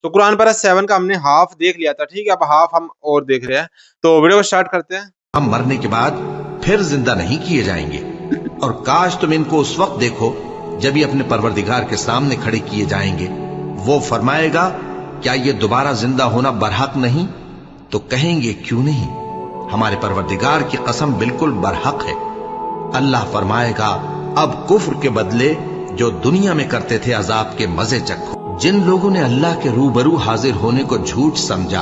تو कुरान पारा 7 का हमने हाफ देख लिया था, ठीक है। अब हाफ हम और देख रहे हैं, तो वीडियो को स्टार्ट करते हैं। हम मरने के बाद फिर जिंदा नहीं किए जाएंगे, और काश तुम इनको उस वक्त देखो जब ये अपने परवरदिगार के सामने खड़े किए जाएंगे। वो फरमाएगा, क्या ये दोबारा जिंदा होना बरहक नहीं? तो कहेंगे, क्यों नहीं, हमारे परवरदिगार की कसम बिल्कुल बरहक है। अल्लाह फरमाएगा, अब कुफ्र के बदले जो दुनिया में करते थे अजाब के मजे चखो। जिन लोगों ने अल्लाह के रूबरू हाजिर होने को झूठ समझा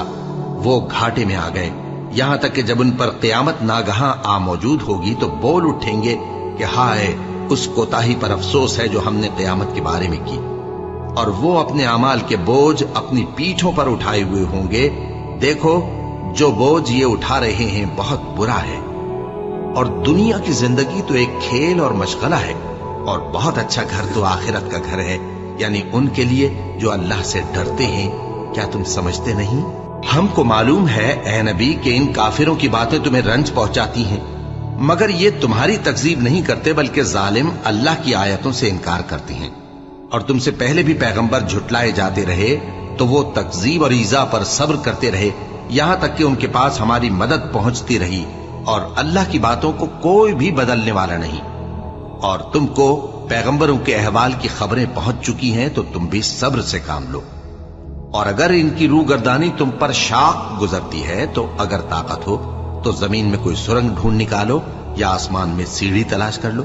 वो घाटे में आ गए, यहां तक कि जब उन पर क़यामत नागहां आ मौजूद होगी तो बोल उठेंगे कि हाय, उस कोताही पर अफसोस है जो हमने क़यामत के बारे में की। और वो अपने अमाल के बोझ अपनी पीठों पर उठाए हुए होंगे। देखो, जो बोझ ये उठा रहे हैं बहुत बुरा है। और दुनिया की जिंदगी तो एक खेल और मशगला है, और बहुत अच्छा घर तो आखिरत का घर है, यानी उनके लिए जो अल्लाह से डरते हैं। क्या तुम समझते नहीं? हमको मालूम है ए नबी कि इन काफिरों की बातें तुम्हें रंज पहुंचाती हैं, मगर ये तुम्हारी तकजीब नहीं करते, बल्कि जालिम अल्लाह की आयतों से इनकार करते हैं। और तुमसे पहले भी पैगंबर झुटलाए जाते रहे तो वो तकजीब और ईजा पर सब्र करते रहे, यहां तक कि उनके पास हमारी मदद पहुंचती रही, और अल्लाह की बातों को कोई भी बदलने वाला नहीं। और तुमको पैगंबरों के अहवाल की खबरें पहुंच चुकी हैं, तो तुम भी सब्र से काम लो। और अगर इनकी रूगर्दानी तुम पर शाख गुजरती है, तो अगर ताकत हो तो जमीन में कोई सुरंग ढूंढ निकालो या आसमान में सीढ़ी तलाश कर लो,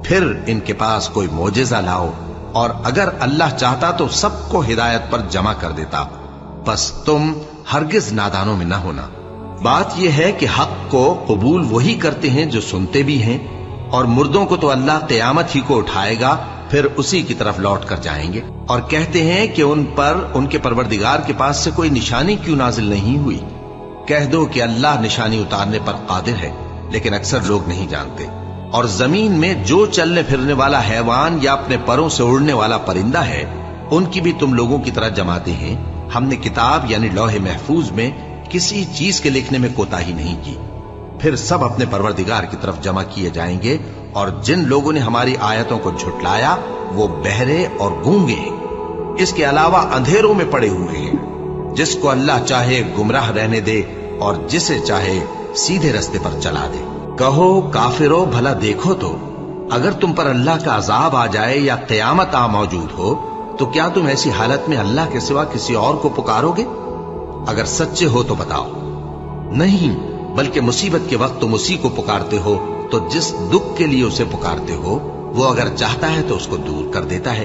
फिर इनके पास कोई मोजेजा लाओ। और अगर अल्लाह चाहता तो सबको हिदायत पर जमा कर देता, बस तुम हरगिज नादानों में न होना। बात यह है कि हक को कबूल वही करते हैं जो सुनते भी हैं, और मुर्दों को तो अल्लाह क़यामत ही को उठाएगा, फिर उसी की तरफ लौट कर जाएंगे। और कहते हैं कि उन पर उनके परवरदिगार के पास से कोई निशानी क्यों नाजिल नहीं हुई? कह दो कि अल्लाह निशानी उतारने पर कादिर है, लेकिन अक्सर लोग नहीं जानते। और जमीन में जो चलने फिरने वाला हैवान या अपने परों से उड़ने वाला परिंदा है, उनकी भी तुम लोगों की तरह जमाते हैं। हमने किताब यानी लौहे महफूज में किसी चीज के लिखने में कोताही नहीं की। फिर सब अपने परवरदिगार की तरफ जमा किए जाएंगे। और जिन लोगों ने हमारी आयतों को झुटलाया वो बहरे और गूंगे हैं, इसके अलावा अंधेरों में पड़े हुए हैं। जिसको अल्लाह चाहे गुमराह रहने दे, और जिसे चाहे सीधे रास्ते पर चला दे। कहो काफिरो, भला देखो तो, अगर तुम पर अल्लाह का अजाब आ जाए या क़यामत आ मौजूद हो, तो क्या तुम ऐसी हालत में अल्लाह के सिवा किसी और को पुकारोगे? अगर सच्चे हो तो बताओ। नहीं, बल्कि मुसीबत के वक्त तुम उसी को पुकारते हो, तो जिस दुख के लिए उसे पुकारते हो वो अगर चाहता है तो उसको दूर कर देता है।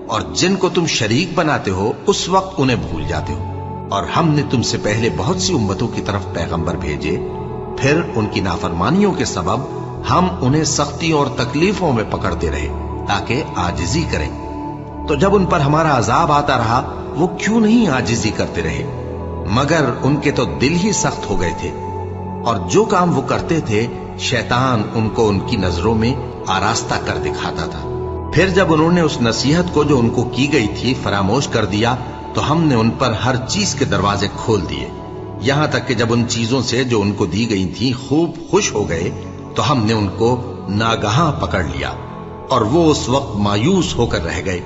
और जिनको तुम शरीक बनाते हो उस वक्त उन्हें भूल जाते हो। और हमने तुमसे पहले बहुत सी उम्मतों की तरफ पैगंबर भेजे, फिर उनकी नाफरमानियों के सबब हम उन्हें सख्ती और तकलीफों में पकड़ते रहे ताकि आजिजी करें। तो जब उन पर हमारा अजाब आता रहा वो क्यों नहीं आजिजी करते रहे? मगर उनके तो दिल ही सख्त हो गए थे, और जो काम वो करते थे शैतान उनको उनकी नजरों में आरास्ता कर दिखाता था। फिर जब उन्होंने उस नसीहत को जो उनको की गई थी फरामोश कर दिया, तो हमने उन पर हर चीज के दरवाजे खोल दिए, यहां तक कि जब उन चीजों से जो उनको दी गई थी खूब खुश हो गए, तो हमने उनको नागहां पकड़ लिया, और वो उस वक्त मायूस होकर रह गए।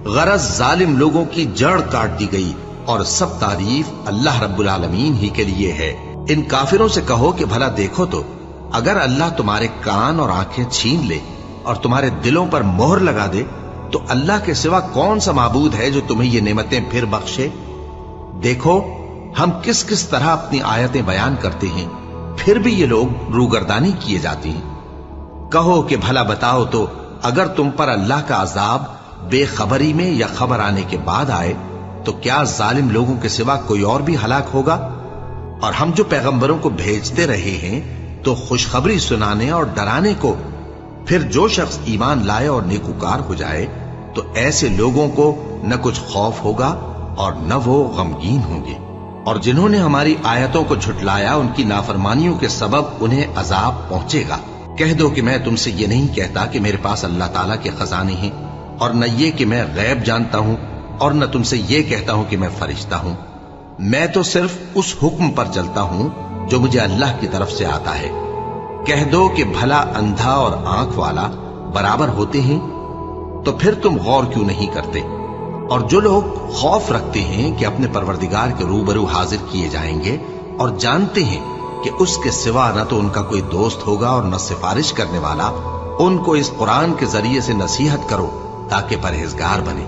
गरज जालिम लोगों की जड़ काट दी गई, और सब तारीफ अल्लाह रब्बुल आलमीन ही के लिए है। इन काफिरों से कहो कि भला देखो तो, अगर अल्लाह तुम्हारे कान और आंखें छीन ले और तुम्हारे दिलों पर मोहर लगा दे, तो अल्लाह के सिवा कौन सा माबूद है जो तुम्हें ये नेमतें फिर बख्शे? देखो हम किस किस तरह अपनी आयतें बयान करते हैं, फिर भी ये लोग रूगर्दानी किए जाते हैं। कहो कि भला बताओ तो, अगर तुम पर अल्लाह का अजाब बेखबरी में या खबर आने के बाद आए, तो क्या जालिम लोगों के सिवा कोई और भी हलाक होगा? और हम जो पैगंबरों को भेजते रहे हैं तो खुशखबरी सुनाने और डराने को। फिर जो शख्स ईमान लाए और नेकूकार हो जाए, तो ऐसे लोगों को न कुछ खौफ होगा और न वो गमगीन होंगे। और जिन्होंने हमारी आयतों को झुटलाया उनकी नाफरमानियों के सबब उन्हें अजाब पहुंचेगा। कह दो कि मैं तुमसे ये नहीं कहता कि मेरे पास अल्लाह ताला के खजाने हैं, और न ये कि मैं गैब जानता हूं, और न तुमसे ये कहता हूं कि मैं फरिश्ता हूं। मैं तो सिर्फ उस हुक्म पर चलता हूं जो मुझे अल्लाह की तरफ से आता है। कह दो कि भला अंधा और आंख वाला बराबर होते हैं? तो फिर तुम गौर क्यों नहीं करते? اور جو لوگ خوف رکھتے ہیں کہ اپنے پروردگار کے روبرو حاضر کیے جائیں گے اور جانتے ہیں کہ اس کے سوا نہ تو ان کا کوئی دوست ہوگا اور نہ سفارش کرنے والا، ان کو اس قرآن کے ذریعے سے نصیحت کرو تاکہ پرہیزگار بنے۔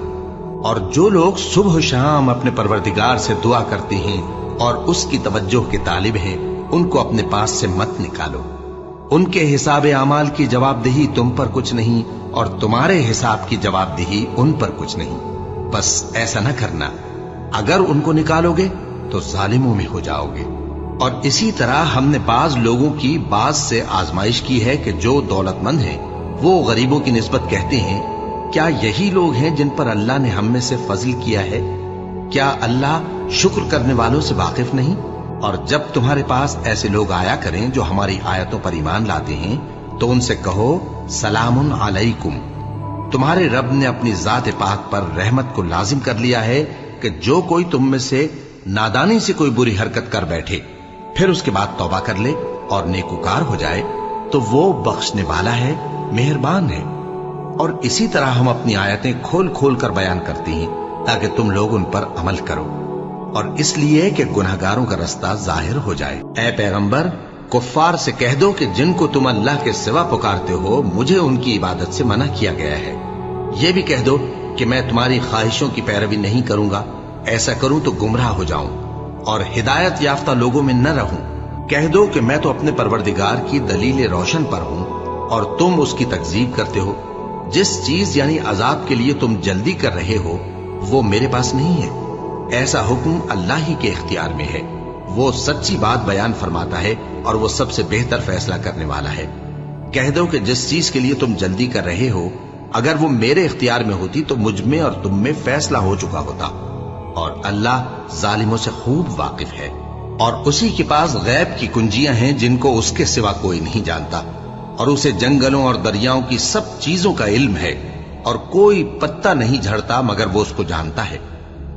اور جو لوگ صبح و شام اپنے پروردگار سے دعا کرتے ہیں اور اس کی توجہ کے طالب ہیں، ان کو اپنے پاس سے مت نکالو۔ ان کے حساب اعمال کی جواب دہی تم پر کچھ نہیں اور تمہارے حساب کی جواب دہی ان پر کچھ نہیں، بس ایسا نہ کرنا۔ اگر ان کو نکالو گے تو ظالموں میں ہو جاؤ گے۔ اور اسی طرح ہم نے بعض لوگوں کی بعض سے آزمائش کی ہے کہ جو دولت مند ہیں وہ غریبوں کی نسبت کہتے ہیں کیا یہی لوگ ہیں جن پر اللہ نے ہم میں سے فضل کیا ہے؟ کیا اللہ شکر کرنے والوں سے واقف نہیں؟ اور جب تمہارے پاس ایسے لوگ آیا کریں جو ہماری آیتوں پر ایمان لاتے ہیں تو ان سے کہو سلام علیکم، تمہارے رب نے اپنی ذات پاک پر رحمت کو لازم کر لیا ہے کہ جو کوئی تم میں سے نادانی سے کوئی بری حرکت کر بیٹھے پھر اس کے بعد توبہ کر لے اور نیکوکار ہو جائے تو وہ بخشنے والا ہے، مہربان ہے۔ اور اسی طرح ہم اپنی آیتیں کھول کھول کر بیان کرتے ہیں تاکہ تم لوگ ان پر عمل کرو، اور اس لیے کہ گناہگاروں کا رستہ ظاہر ہو جائے۔ اے پیغمبر، کفار سے کہہ دو کہ جن کو تم اللہ کے سوا پکارتے ہو مجھے ان کی عبادت سے منع کیا گیا ہے۔ یہ بھی کہہ دو کہ میں تمہاری خواہشوں کی پیروی نہیں کروں گا، ایسا کروں تو گمراہ ہو جاؤں اور ہدایت یافتہ لوگوں میں نہ رہوں۔ کہہ دو کہ میں تو اپنے پروردگار کی دلیل روشن پر ہوں اور تم اس کی تکذیب کرتے ہو۔ جس چیز یعنی عذاب کے لیے تم جلدی کر رہے ہو وہ میرے پاس نہیں ہے، ایسا حکم اللہ ہی کے اختیار میں ہے۔ وہ سچی بات بیان فرماتا ہے اور وہ سب سے بہتر فیصلہ کرنے والا ہے۔ کہہ دو کہ جس چیز کے لیے تم جلدی کر رہے ہو اگر وہ میرے اختیار میں ہوتی تو مجھ میں اور تم میں فیصلہ ہو چکا ہوتا، اور اللہ ظالموں سے خوب واقف ہے۔ اور اسی کے پاس غیب کی کنجیاں ہیں جن کو اس کے سوا کوئی نہیں جانتا، اور اسے جنگلوں اور دریاؤں کی سب چیزوں کا علم ہے، اور کوئی پتا نہیں جھڑتا مگر وہ اس کو جانتا ہے،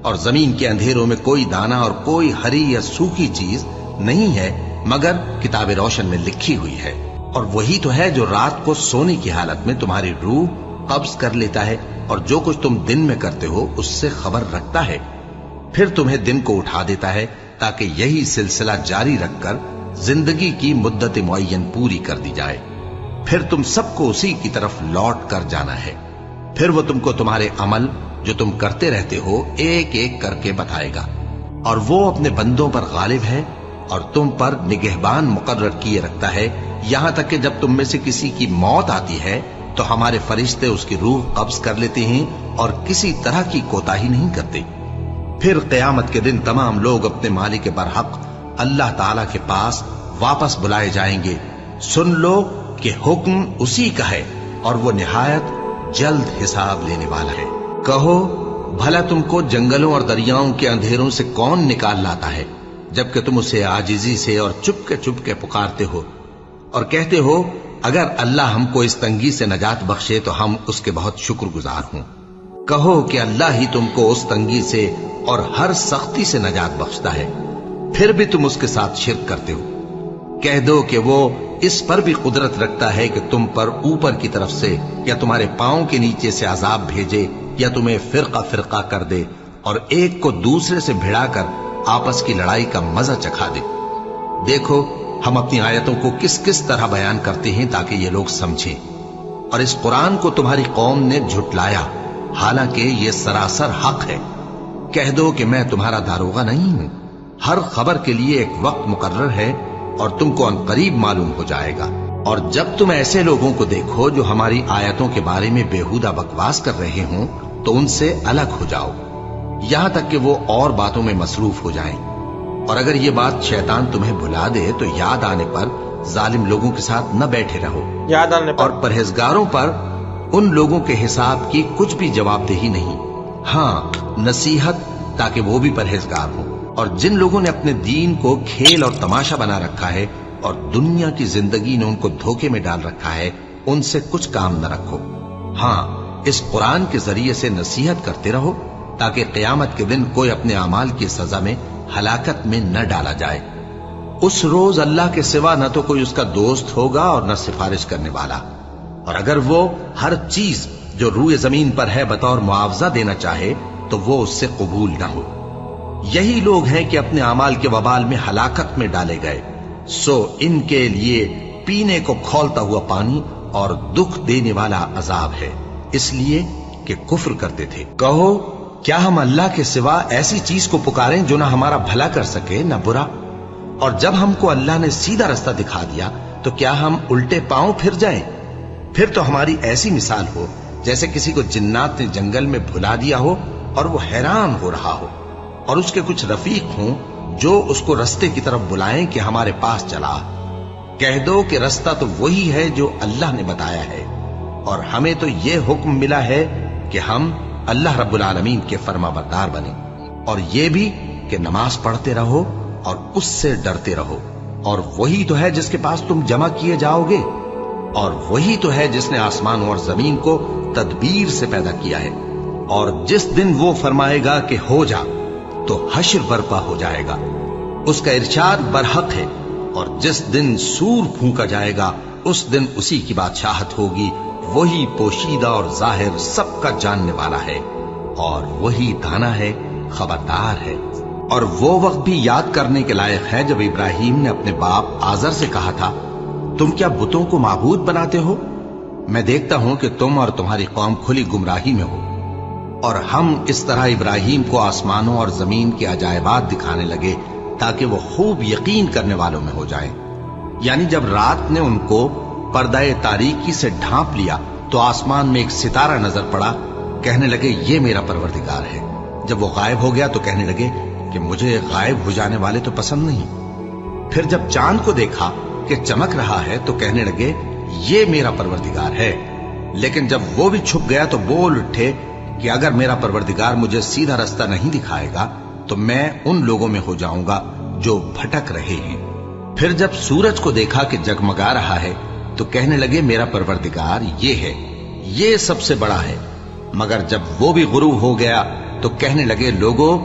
اور زمین کے اندھیروں میں کوئی دانہ اور کوئی ہری یا سوکھی چیز نہیں ہے مگر کتاب روشن میں لکھی ہوئی ہے۔ اور وہی تو ہے جو رات کو سونے کی حالت میں تمہاری روح قبض کر لیتا ہے اور جو کچھ تم دن میں کرتے ہو اس سے خبر رکھتا ہے، پھر تمہیں دن کو اٹھا دیتا ہے تاکہ یہی سلسلہ جاری رکھ کر زندگی کی مدت معین پوری کر دی جائے، پھر تم سب کو اسی کی طرف لوٹ کر جانا ہے۔ پھر وہ تم کو تمہارے عمل جو تم کرتے رہتے ہو ایک ایک کر کے بتائے گا، اور وہ اپنے بندوں پر غالب ہے اور تم پر نگہبان مقرر کیے رکھتا ہے، یہاں تک کہ جب تم میں سے کسی کی موت آتی ہے تو ہمارے فرشتے اس کی روح قبض کر لیتے ہیں اور کسی طرح کی کوتاہی نہیں کرتے۔ پھر قیامت کے دن تمام لوگ اپنے مالک برحق اللہ تعالی کے پاس واپس بلائے جائیں گے۔ سن لو کہ حکم اسی کا ہے اور وہ نہایت جلد حساب لینے والا ہے۔ کہو بھلا تم کو جنگلوں اور دریاؤں کے اندھیروں سے کون نکال لاتا ہے جبکہ تم اسے عاجزی سے اور چپ کے پکارتے ہو اور کہتے ہو اگر اللہ ہم کو اس تنگی سے نجات بخشے تو ہم اس کے بہت شکر گزار ہوں۔ کہو کہ اللہ ہی تم کو اس تنگی سے اور ہر سختی سے نجات بخشتا ہے، پھر بھی تم اس کے ساتھ شرک کرتے ہو۔ کہہ دو کہ وہ اس پر بھی قدرت رکھتا ہے کہ تم پر اوپر کی طرف سے یا تمہارے پاؤں کے نیچے سے عذاب بھیجے یا تمہیں فرقہ فرقہ کر دے اور ایک کو دوسرے سے بھڑا کر آپس کی لڑائی کا مزہ چکھا دے۔ دیکھو ہم اپنی آیتوں کو کس کس طرح بیان کرتے ہیں تاکہ یہ لوگ سمجھیں، اور اس قرآن کو تمہاری قوم نے جھٹلایا حالانکہ یہ سراسر حق ہے۔ کہہ دو کہ میں تمہارا داروغہ نہیں ہوں، ہر خبر کے لیے ایک وقت مقرر ہے اور تم کو عنقریب معلوم ہو جائے گا۔ اور جب تم ایسے لوگوں کو دیکھو جو ہماری آیتوں کے بارے میں بےہودہ بکواس کر رہے ہوں تو ان سے الگ ہو جاؤ یہاں تک کہ وہ اور باتوں میں مصروف ہو جائیں، اور اگر یہ بات شیطان تمہیں بھلا دے تو یاد آنے پر ظالم لوگوں کے ساتھ نہ بیٹھے رہو، یاد آنے پر اور پرہیزگاروں پر ان لوگوں کے حساب کی کچھ بھی جواب دہی نہیں، ہاں نصیحت تاکہ وہ بھی پرہیزگار ہوں۔ اور جن لوگوں نے اپنے دین کو کھیل اور تماشا بنا رکھا ہے اور دنیا کی زندگی نے ان کو دھوکے میں ڈال رکھا ہے ان سے کچھ کام نہ رکھو، ہاں اس قرآن کے ذریعے سے نصیحت کرتے رہو تاکہ قیامت کے دن کوئی اپنے اعمال کی سزا میں ہلاکت میں نہ ڈالا جائے۔ اس روز اللہ کے سوا نہ تو کوئی اس کا دوست ہوگا اور نہ سفارش کرنے والا، اور اگر وہ ہر چیز جو روئے زمین پر ہے بطور معاوضہ دینا چاہے تو تو وہ اس سے قبول نہ ہو۔ یہی لوگ ہیں کہ اپنے اعمال کے وبال میں ہلاکت میں ڈالے گئے، سو ان کے لیے پینے کو کھولتا ہوا پانی اور دکھ دینے والا عذاب ہے، اس لیے کہ کفر کرتے تھے۔ کہو کیا ہم اللہ کے سوا ایسی چیز کو پکاریں جو نہ ہمارا بھلا کر سکے نہ برا؟ اور جب ہم کو اللہ نے سیدھا رستہ دکھا دیا تو کیا ہم الٹے پاؤں پھر جائیں؟ پھر تو ہماری ایسی مثال ہو جیسے کسی کو جنات نے جنگل میں بھلا دیا ہو اور وہ حیران ہو رہا ہو، اور اس کے کچھ رفیق ہوں جو اس کو رستے کی طرف بلائیں کہ ہمارے پاس چلا۔ کہہ دو کہ رستہ تو وہی ہے جو اللہ نے بتایا ہے، اور ہمیں تو یہ حکم ملا ہے کہ ہم اللہ رب العالمین کے فرما بردار بنیں، اور یہ بھی کہ نماز پڑھتے رہو اور اس سے ڈرتے رہو، اور وہی تو ہے جس کے پاس تم جمع کیے جاؤ گے، اور وہی تو ہے جس نے آسمانوں اور زمین کو تدبیر سے پیدا کیا ہے، اور جس دن وہ فرمائے گا کہ ہو جا تو حشر برپا ہو جائے گا، اس کا ارشاد برحق ہے، اور جس دن سور پھونکا جائے گا اس دن اسی کی بادشاہت ہوگی، وہی پوشیدہ اور ظاہر سب کا جاننے والا ہے، اور وہی دانا ہے، خبردار ہے۔ اور وہ وقت بھی یاد کرنے کے لائق ہے جب ابراہیم نے اپنے باپ آزر سے کہا تھا، تم کیا بتوں کو معبود بناتے ہو؟ میں دیکھتا ہوں کہ تم اور تمہاری قوم کھلی گمراہی میں ہو۔ اور ہم اس طرح ابراہیم کو آسمانوں اور زمین کے عجائبات دکھانے لگے تاکہ وہ خوب یقین کرنے والوں میں ہو جائیں۔ یعنی جب رات نے ان کو پردہ تاریکی سے ڈھانپ لیا تو آسمان میں ایک ستارہ نظر پڑا، کہنے لگے یہ میرا پروردگار ہے۔ جب وہ غائب ہو گیا تو کہنے لگے کہ مجھے غائب ہو جانے والے تو پسند نہیں۔ پھر جب چاند کو دیکھا کہ چمک رہا ہے تو کہنے لگے یہ میرا پروردگار ہے۔ لیکن جب وہ بھی چھپ گیا تو بول اٹھے کہ اگر میرا پروردگار مجھے سیدھا رستہ نہیں دکھائے گا تو میں ان لوگوں میں ہو جاؤں گا جو بھٹک رہے ہیں۔ پھر جب سورج کو دیکھا کہ جگمگا رہا ہے تو کہنے لگے میرا پروردگار یہ ہے، یہ سب سے بڑا ہے۔ مگر جب وہ بھی غروب ہو گیا تو کہنے لگے لوگو،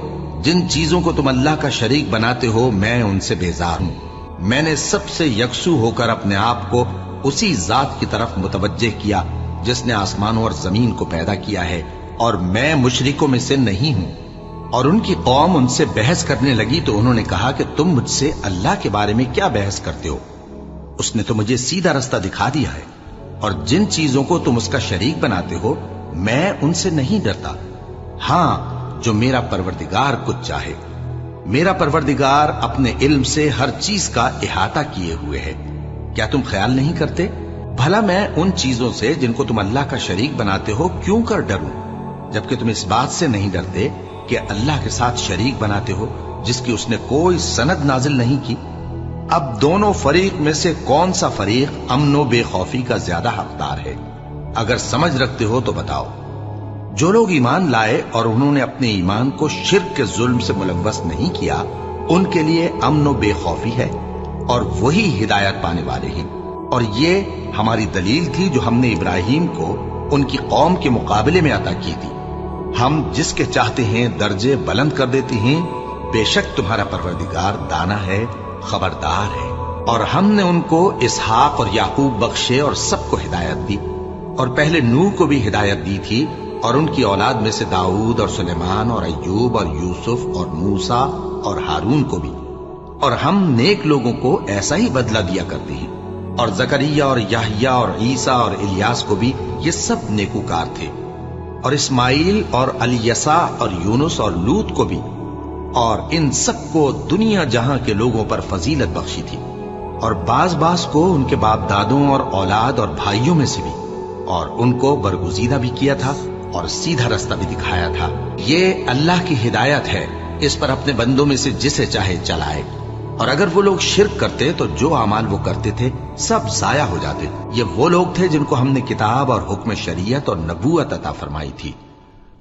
جن چیزوں کو تم اللہ کا شریک بناتے ہو میں ان سے بیزار ہوں۔ میں نے سب سے یکسو ہو کر اپنے آپ کو اسی ذات کی طرف متوجہ کیا جس نے آسمانوں اور زمین کو پیدا کیا ہے، اور میں مشرکوں میں سے نہیں ہوں۔ اور ان کی قوم ان سے بحث کرنے لگی تو انہوں نے کہا کہ تم مجھ سے اللہ کے بارے میں کیا بحث کرتے ہو؟ اس نے تو مجھے سیدھا رستہ دکھا دیا ہے، اور جن چیزوں کو تم اس کا شریک بناتے ہو میں ان سے نہیں ڈرتا، ہاں جو میرا پروردگار کچھ چاہے۔ میرا پروردگار اپنے علم سے ہر چیز کا احاطہ کیے ہوئے ہے۔ کیا تم خیال نہیں کرتے؟ بھلا میں ان چیزوں سے جن کو تم اللہ کا شریک بناتے ہو کیوں کر ڈروں، جبکہ تم اس بات سے نہیں ڈرتے کہ اللہ کے ساتھ شریک بناتے ہو جس کی اس نے کوئی سند نازل نہیں کی۔ اب دونوں فریق میں سے کون سا فریق امن و بے خوفی کا زیادہ حقدار ہے؟ اگر سمجھ رکھتے ہو تو بتاؤ۔ جو لوگ ایمان لائے اور انہوں نے اپنے ایمان کو شرک کے ظلم سے ملوث نہیں کیا، ان کے لیے امن و بے خوفی ہے، اور وہی ہدایت پانے والے ہیں۔ اور یہ ہماری دلیل تھی جو ہم نے ابراہیم کو ان کی قوم کے مقابلے میں عطا کی تھی۔ ہم جس کے چاہتے ہیں درجے بلند کر دیتے ہیں، بے شک تمہارا پروردگار دانا ہے، خبردار ہے۔ اور ہم نے ان کو اسحاق اور یعقوب بخشے اور سب کو ہدایت دی، اور پہلے نوح کو بھی ہدایت دی تھی، اور ان کی اولاد میں سے داؤد اور سلیمان اور ایوب اور یوسف اور موسیٰ اور ہارون کو بھی۔ اور ہم نیک لوگوں کو ایسا ہی بدلہ دیا کرتے ہیں، اور زکریا اور یحییٰ اور عیسیٰ اور الیاس کو بھی، یہ سب نیکوکار تھے، اور اسماعیل اور الیسع اور یونس اور لوط کو بھی، اور ان سب کو دنیا جہاں کے لوگوں پر فضیلت بخشی تھی، اور بعض کو ان کے باپ دادوں اور اولاد اور بھائیوں میں سے بھی، اور ان کو برگزیدہ بھی کیا تھا اور سیدھا رستہ بھی دکھایا تھا۔ یہ اللہ کی ہدایت ہے، اس پر اپنے بندوں میں سے جسے چاہے چلائے۔ اور اگر وہ لوگ شرک کرتے تو جو اعمال وہ کرتے تھے سب ضائع ہو جاتے۔ یہ وہ لوگ تھے جن کو ہم نے کتاب اور حکم شریعت اور نبوت عطا فرمائی تھی۔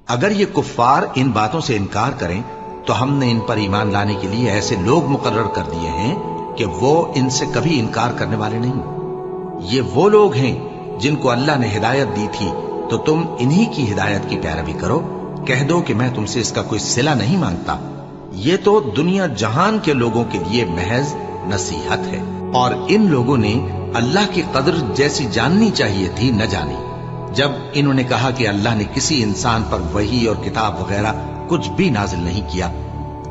اگر یہ کفار ان باتوں سے انکار کریں تو ہم نے ان پر ایمان لانے کے لیے ایسے لوگ مقرر کر دیے ہیں کہ وہ ان سے کبھی انکار کرنے والے نہیں۔ یہ وہ لوگ ہیں جن کو اللہ نے ہدایت دی تھی، تو تم انہی کی ہدایت کی پیروی کرو۔ کہہ دو کہ میں تم سے اس کا کوئی صلہ نہیں مانگتا، یہ تو دنیا جہان کے لوگوں کے لیے محض نصیحت ہے۔ اور ان لوگوں نے اللہ کی قدر جیسی جاننی چاہیے تھی نہ جانی۔ جب انہوں نے کہا کہ اللہ نے کسی انسان پر وحی اور کتاب وغیرہ कुछ भी नाजिल नहीं किया।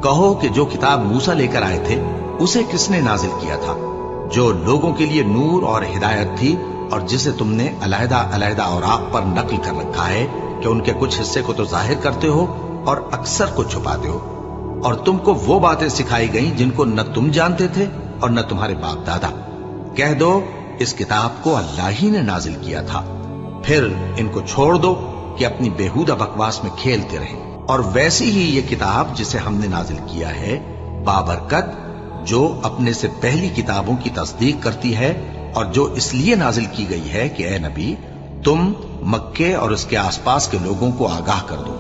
कहो कि जो किताब मूसा लेकर आए थे उसे किसने नाजिल किया था, जो लोगों के लिए नूर और हिदायत थी, और जिसे तुमने अलहदा अलहदा औराक पर नकल कर रखा है कि उनके कुछ हिस्से को तो जाहिर करते हो और अक्सर को छुपाते हो। और तुमको वो बातें सिखाई गई जिनको न तुम जानते थे और न तुम्हारे बाप दादा। कह दो इस किताब को अल्लाह ही ने नाजिल किया था। फिर इनको छोड़ दो कि अपनी बेहुदा बकवास में खेलते रहें। और वैसी ही ये किताब जिसे हमने नाजिल किया है बाबरकत, जो अपने से पहली किताबों की तस्दीक करती है, और जो इसलिए नाजिल की गई है कि ए नबी तुम मक्के और उसके आसपास के लोगों को आगाह कर दो।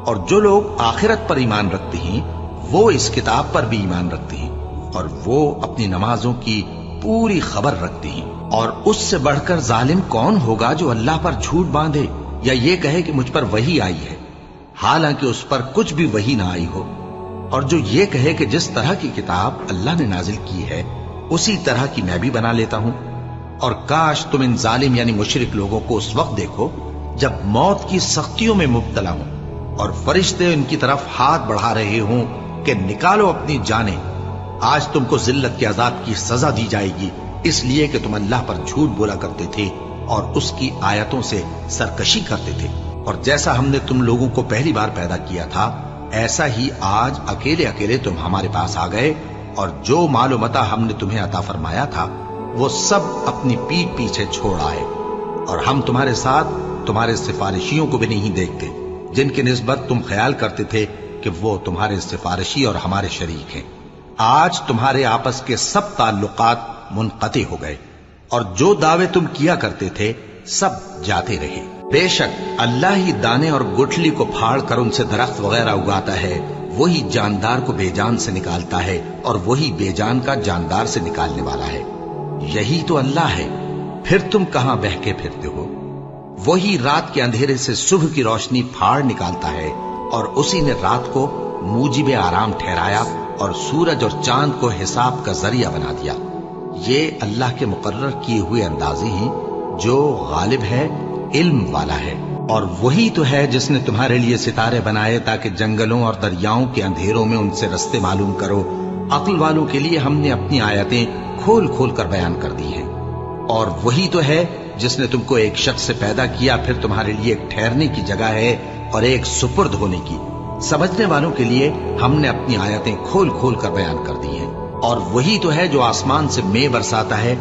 और जो लोग आखिरत पर ईमान रखते हैं वो इस किताब पर भी ईमान रखते हैं, और वो अपनी नमाजों की पूरी खबर रखते हैं। और उससे बढ़कर जालिम कौन होगा जो अल्लाह पर झूठ बांधे या ये कहे कि मुझ पर वही आई है, हालांकि उस पर कुछ भी वही ना आई हो। और जो ये कहे कि जिस तरह की किताब अल्लाह ने नाजिल की है उसी तरह की मैं भी बना लेता हूं। और काश तुम इन जालिम यानी मुशरिक लोगों को उस वक्त देखो जब मौत की सख्तियों में मुब्तला हो और फरिश्ते उनकी तरफ हाथ बढ़ा रहे हों कि निकालो अपनी जानें, आज तुमको जिल्लत के अजाब की सजा दी जाएगी, इसलिए कि तुम अल्लाह पर झूठ बोला करते थे और उसकी आयतों से सरकशी करते थे। और जैसा हमने तुम लोगों को पहली बार पैदा किया था ऐसा ही आज अकेले अकेले तुम हमारे पास आ गए, और जो मालो मता हमने तुम्हें अता फरमाया था वो सब अपनी पीठ पीछे छोड़ आए। और हम तुम्हारे साथ तुम्हारे सिफारिशियों को भी नहीं देखते जिनकी निस्बत तुम ख्याल करते थे कि वो तुम्हारे सिफारिशी और हमारे शरीक हैं। आज तुम्हारे आपस के सब ताल्लुकात मुनक़ती हो गए, और जो दावे तुम किया करते थे सब जाते रहे। बेशक अल्लाह ही दाने और गुठली को फाड़ कर उनसे दरख्त वगैरह उगाता है, वही जानदार को बेजान से निकालता है और वही बेजान का जानदार से निकालने वाला है। यही तो अल्लाह है, फिर तुम कहां बहके फिरते हो। वही रात के अंधेरे से सुबह की रोशनी फाड़ निकालता है, और उसी ने रात को मूजिब आराम ठहराया और सूरज और चांद को हिसाब का जरिया बना दिया। ये अल्लाह के मुकर्रर किए हुए अंदाजे हैं जो गालिब है, इल्म वाला है। और वही तो है जिसने तुम्हारे लिए सितारे बनाए ताकि जंगलों और दरियाओं के अंधेरों में उनसे रास्ते मालूम करो। अक्ल वालों के लिए हमने अपनी आयतें खोल खोल कर बयान कर दी हैं। और वही तो है जिसने तुमको एक शख्स से पैदा किया, फिर तुम्हारे लिए एक ठहरने की जगह है और एक सुपुर्द होने की। समझने वालों के लिए हमने अपनी आयतें खोल खोल कर बयान कर दी हैं। और वही तो है जो आसमान से मेंह बरसाता है,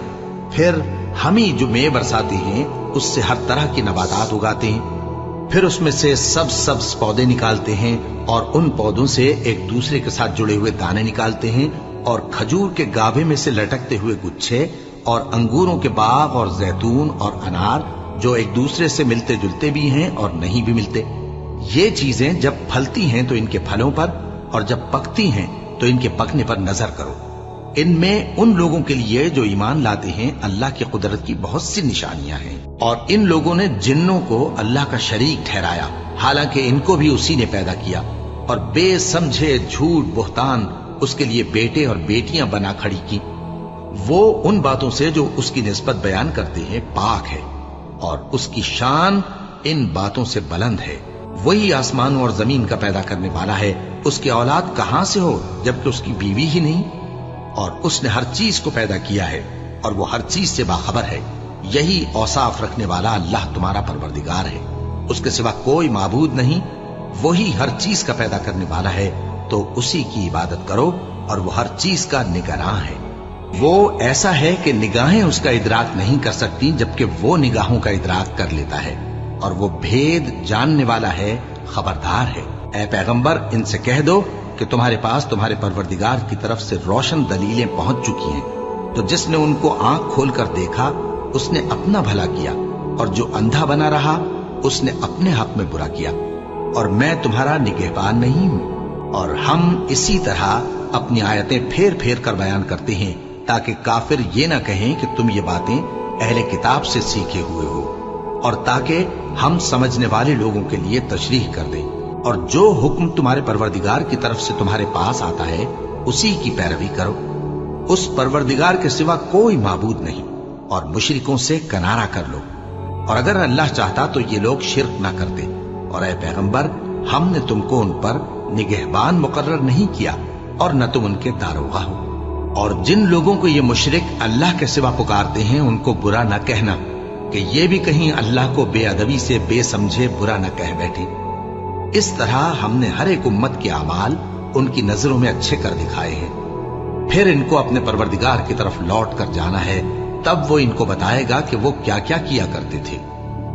फिर हम ही जो मेंह बरसाते हैं उससे हर तरह की नबातात उगाते हैं, फिर उसमें से सब्ज पौधे निकालते हैं और उन पौधों से एक दूसरे के साथ जुड़े हुए दाने निकालते हैं, और खजूर के गाभे में से लटकते हुए गुच्छे, और अंगूरों के बाग और जैतून और अनार जो एक दूसरे से मिलते जुलते भी हैं और नहीं भी मिलते। ये चीजें जब फलती हैं तो इनके फलों पर, और जब पकती हैं तो इनके पकने पर नजर करो। इनमें उन लोगों के लिए जो ईमान लाते हैं अल्लाह की कुदरत की बहुत सी निशानियां हैं। और इन लोगों ने जिन्नों को अल्लाह का शरीक ठहराया, हालांकि इनको भी उसी ने पैदा किया। और बेसमझे झूठ बुहतान उसके लिए बेटे और बेटियां बना खड़ी की। वो उन बातों से जो उसकी निस्बत बयान करते हैं पाक है, और उसकी शान इन बातों से बुलंद है। वही आसमानों और जमीन का पैदा करने वाला है, उसकी औलाद कहां से हो जबकि उसकी बीवी ही नहीं। और उसने हर चीज को पैदा किया है और वो हर चीज से बाखबर है। यही औसाफ रखने वाला अल्लाह तुम्हारा परवरदिगार है, उसके सिवा कोई माबूद नहीं। वही हर चीज का पैदा करने वाला है, तो उसी की इबादत करो, और वो हर चीज का निगरान है। वो ऐसा है कि निगाहें उसका इदराक नहीं कर सकती, जबकि वो निगाहों का इदराक कर लेता है। और वो भेद जानने वाला है, खबरदार है। ऐ पैगंबर, इनसे कह दो कि तुम्हारे पास तुम्हारे परवरदिगार की तरफ से रोशन दलीलें पहुंच चुकी हैं। तो जिसने उनको आंख खोलकर देखा उसने अपना भला किया, और जो अंधा बना रहा उसने अपने हक में बुरा किया। और मैं तुम्हारा निगहबान नहीं हूं। और हम इसी तरह अपनी आयतें फेर फेर कर बयान करते हैं ताकि काफिर ये ना कहें कि तुम ये बातें अहले किताब से सीखे हुए हो, और ताकि हम समझने वाले लोगों के लिए तशरीह कर दें। और जो हुक्म तुम्हारे परवरदिगार की तरफ से तुम्हारे पास आता है उसी की पैरवी करो। उस परवरदिगार के सिवा कोई माबूद नहीं, और मुशरिकों से किनारा कर लो। और अगर अल्लाह चाहता तो ये लोग शिर्क ना करते। और ऐ पैगंबर, हमने तुमको उन पर निगहबान मुकर्रर नहीं किया और न तुम उनके दारोगा हो। और जिन लोगों को ये मुशरिक अल्लाह के सिवा पुकारते हैं उनको बुरा न कहना कि ये भी कहीं अल्लाह को बेअदबी से बेसमझे बुरा न कह बैठे। इस तरह हमने हर एक उम्मत के अमाल उनकी नजरों में अच्छे कर दिखाए हैं। फिर इनको अपने परवरदिगार की तरफ लौट कर जाना है, तब वो इनको बताएगा कि वो क्या क्या किया करते थे।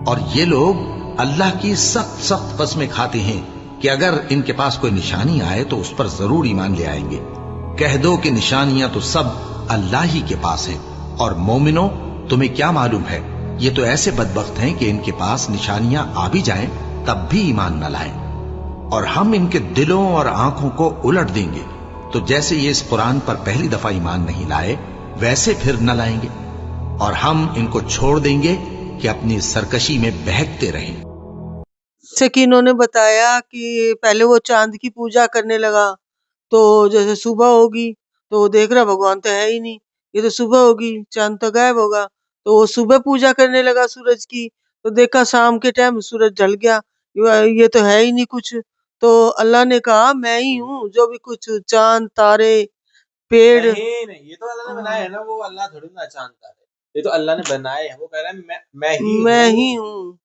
और ये लोग अल्लाह की सख्त सख्त कसमें खाते हैं कि अगर इनके पास कोई निशानी आए तो उस पर जरूर ईमान ले आएंगे। कह दो कि निशानियां तो सब अल्लाह ही के पास हैं, और मोमिनो तुम्हें क्या मालूम है, ये तो ऐसे बदबख्त हैं कि इनके पास निशानियां आ भी जाएं तब भी ईमान न लाएं। और हम इनके दिलों और आंखों को उलट देंगे, तो जैसे ये इस कुरान पर पहली दफा ईमान नहीं लाए वैसे फिर न लाएंगे, और हम इनको छोड़ देंगे कि अपनी सरकशी में बहकते रहें। जैसे कि इन्होंने बताया कि पहले वो चांद की पूजा करने लगा, तो जैसे सुबह होगी तो वो देख रहा भगवान तो है ही नहीं, ये तो सुबह होगी चांद तो गायब होगा, तो वो सुबह पूजा करने लगा सूरज की, तो देखा शाम के टाइम सूरज ढल गया, ये तो है ही नहीं कुछ। तो अल्लाह ने कहा मैं ही हूँ जो भी कुछ, चांद तारे पेड़। नहीं, ये तो अल्लाह ने बनाया है ना, वो अल्लाह थोड़ी ना चांद तारे, ये तो अल्लाह ने बनाए हैं। वो कह रहा है मैं ही हूँ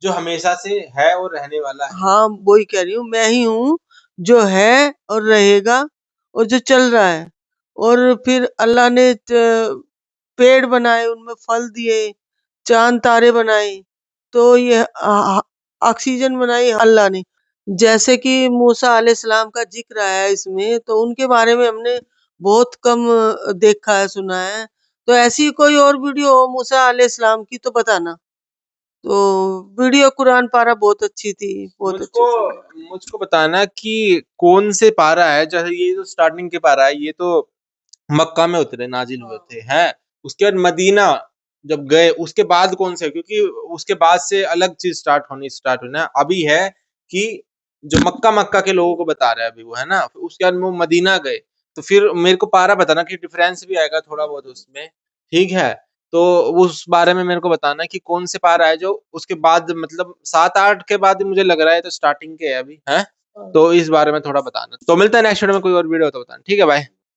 जो हमेशा से है और रहने वाला है। हाँ वही कह रही हूँ, मैं ही हूँ जो है और रहेगा और जो चल रहा है। और फिर अल्लाह ने पेड़ बनाए, उनमें फल दिए, चांद तारे बनाए, तो ये ऑक्सीजन बनाई अल्लाह ने। जैसे कि मूसा अलैहिस्सलाम का जिक्र आया है इसमें, तो उनके बारे में हमने बहुत कम देखा है, सुना है। तो ऐसी कोई और वीडियो हो मूसा अलैहिस्सलाम की तो बताना। तो वीडियो कुरान पारा बहुत अच्छी थी, बहुत अच्छी थी। मुझको बताना कि कौन से पारा है, जैसे ये जो स्टार्टिंग के पारा है, ये तो मक्का में उतरे नाजिल हुए थे हैं। उसके बाद मदीना जब गए उसके बाद कौन से, क्योंकि उसके बाद से अलग चीज स्टार्ट होना है। अभी है कि जो मक्का के लोगों को बता रहा है अभी वो, है ना। उसके बाद वो मदीना गए, तो फिर मेरे को पारा बताना कि डिफरेंस भी आएगा थोड़ा बहुत उसमें, ठीक है। तो उस बारे में मेरे को बताना कि कौन से पारा है जो उसके बाद, मतलब 7-8 के बाद मुझे लग रहा है, तो स्टार्टिंग के है अभी है। तो इस बारे में थोड़ा बताना। तो मिलता है नेक्स्ट वीडियो में, कोई और वीडियो हो तो बताना, ठीक है भाई।